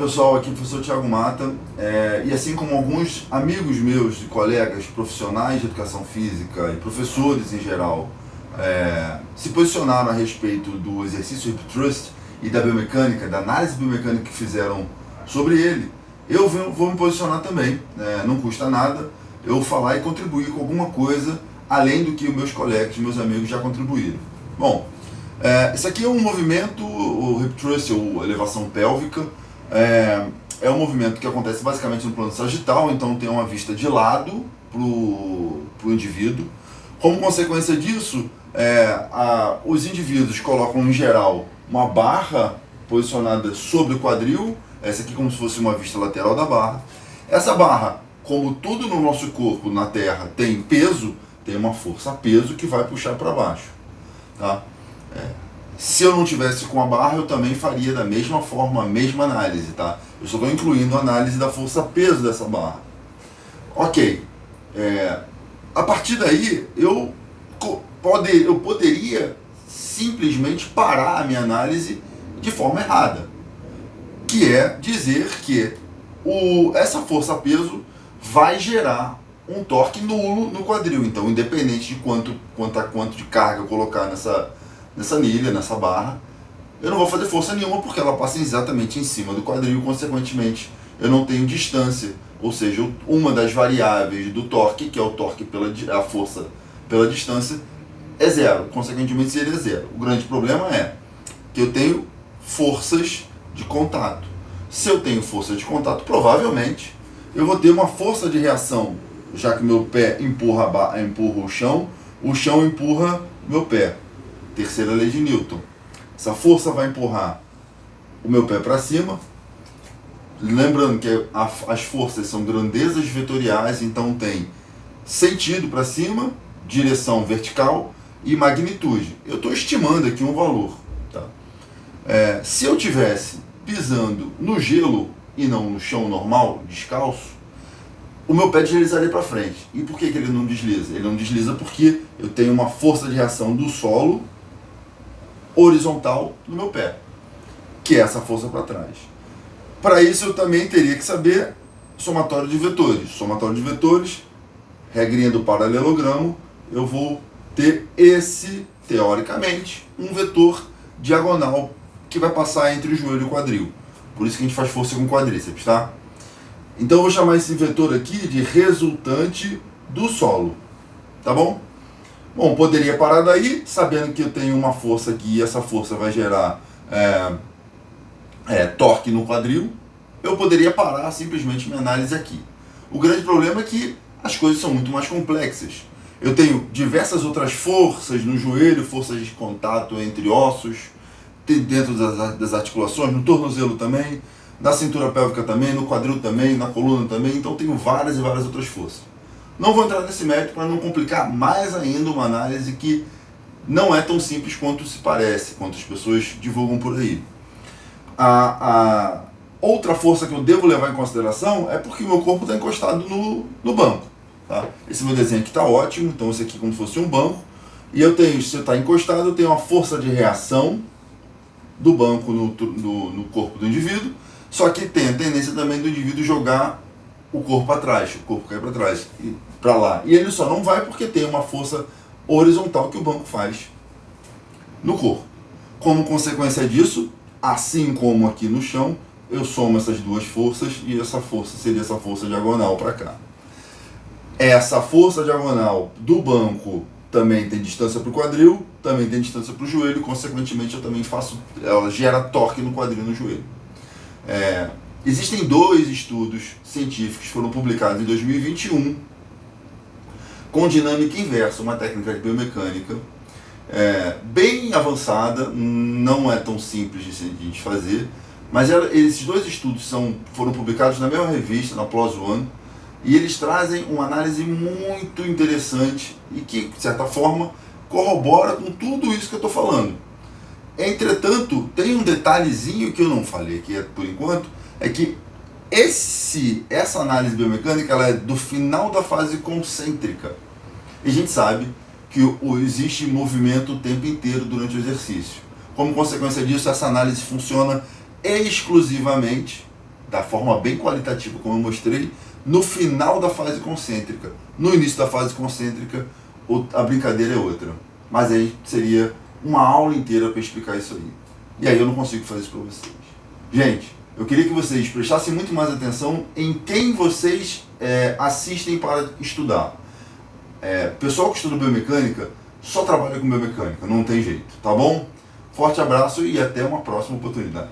pessoal, aqui é o professor Thiago Mata, e assim como alguns amigos meus e colegas profissionais de educação física e professores em geral se posicionaram a respeito do exercício Hip Thrust e da biomecânica, da análise biomecânica que fizeram sobre ele, eu vou me posicionar também, não custa nada eu falar e contribuir com alguma coisa além do que os meus colegas, meus amigos já contribuíram. Bom, isso aqui é um movimento, o Hip Thrust ou elevação pélvica, é um movimento que acontece basicamente no plano sagital, então tem uma vista de lado para o indivíduo. Como consequência disso, os indivíduos colocam em geral uma barra posicionada sobre o quadril, essa aqui como se fosse uma vista lateral da barra. Essa barra, como tudo no nosso corpo, na Terra, tem peso, tem uma força-peso que vai puxar para baixo. Tá? Se eu não tivesse com a barra, eu também faria da mesma forma, a mesma análise, tá? Eu só estou incluindo a análise da força-peso dessa barra. Ok. A partir daí, eu poderia simplesmente parar a minha análise de forma errada. Que é dizer que essa força-peso vai gerar um torque nulo no quadril. Então, independente de quanto de carga eu colocar nessa anilha, nessa barra, eu não vou fazer força nenhuma porque ela passa exatamente em cima do quadril, consequentemente eu não tenho distância, ou seja, uma das variáveis do torque, que é o torque a força pela distância, é zero, consequentemente seria zero. O grande problema é que eu tenho forças de contato. Se eu tenho força de contato, provavelmente eu vou ter uma força de reação, já que meu pé empurra o chão empurra meu pé. Terceira lei de Newton. Essa força vai empurrar o meu pé para cima. Lembrando que as forças são grandezas vetoriais, então tem sentido para cima, direção vertical e magnitude. Eu estou estimando aqui um valor. Tá? Se eu tivesse pisando no gelo e não no chão normal, descalço, o meu pé deslizaria para frente. E por que ele não desliza? Ele não desliza porque eu tenho uma força de reação do solo horizontal no meu pé, que é essa força para trás. Para isso eu também teria que saber somatório de vetores. Somatório de vetores, regrinha do paralelogramo, eu vou ter teoricamente, um vetor diagonal que vai passar entre o joelho e o quadril. Por isso que a gente faz força com o quadríceps, tá? Então eu vou chamar esse vetor aqui de resultante do solo, tá bom? Bom, poderia parar daí, sabendo que eu tenho uma força aqui e essa força vai gerar torque no quadril. Eu poderia parar simplesmente minha análise aqui. O grande problema é que as coisas são muito mais complexas. Eu tenho diversas outras forças no joelho, forças de contato entre ossos, dentro das articulações, no tornozelo também, na cintura pélvica também, no quadril também, na coluna também. Então tenho várias e várias outras forças. Não vou entrar nesse mérito para não complicar mais ainda uma análise que não é tão simples quanto se parece, quanto as pessoas divulgam por aí. A outra força que eu devo levar em consideração é porque o meu corpo está encostado no banco. Tá? Esse meu desenho aqui está ótimo, então esse aqui é como se fosse um banco. E eu tenho, se eu estou encostado, eu tenho uma força de reação do banco no corpo do indivíduo, só que tem a tendência também do indivíduo jogar o corpo para trás, o corpo cai para trás, para lá. E ele só não vai porque tem uma força horizontal que o banco faz no corpo. Como consequência disso, assim como aqui no chão, eu somo essas duas forças e essa força seria essa força diagonal para cá. Essa força diagonal do banco também tem distância para o quadril, também tem distância para o joelho, consequentemente eu também ela gera torque no quadril e no joelho. Existem 2 estudos científicos que foram publicados em 2021 com dinâmica inversa, uma técnica de biomecânica bem avançada, não é tão simples de gente fazer, mas esses 2 estudos foram publicados na mesma revista, na PLOS ONE, e eles trazem uma análise muito interessante e que, de certa forma, corrobora com tudo isso que eu estou falando. Entretanto, tem um detalhezinho que eu não falei aqui por enquanto, é que essa análise biomecânica ela é do final da fase concêntrica. E a gente sabe que existe movimento o tempo inteiro durante o exercício. Como consequência disso, essa análise funciona exclusivamente da forma bem qualitativa, como eu mostrei, no final da fase concêntrica. No início da fase concêntrica, a brincadeira é outra. Mas aí seria uma aula inteira para explicar isso aí. E aí eu não consigo fazer isso para vocês. Gente, eu queria que vocês prestassem muito mais atenção em quem vocês assistem para estudar. Pessoal que estuda biomecânica só trabalha com biomecânica, não tem jeito, tá bom? Forte abraço e até uma próxima oportunidade.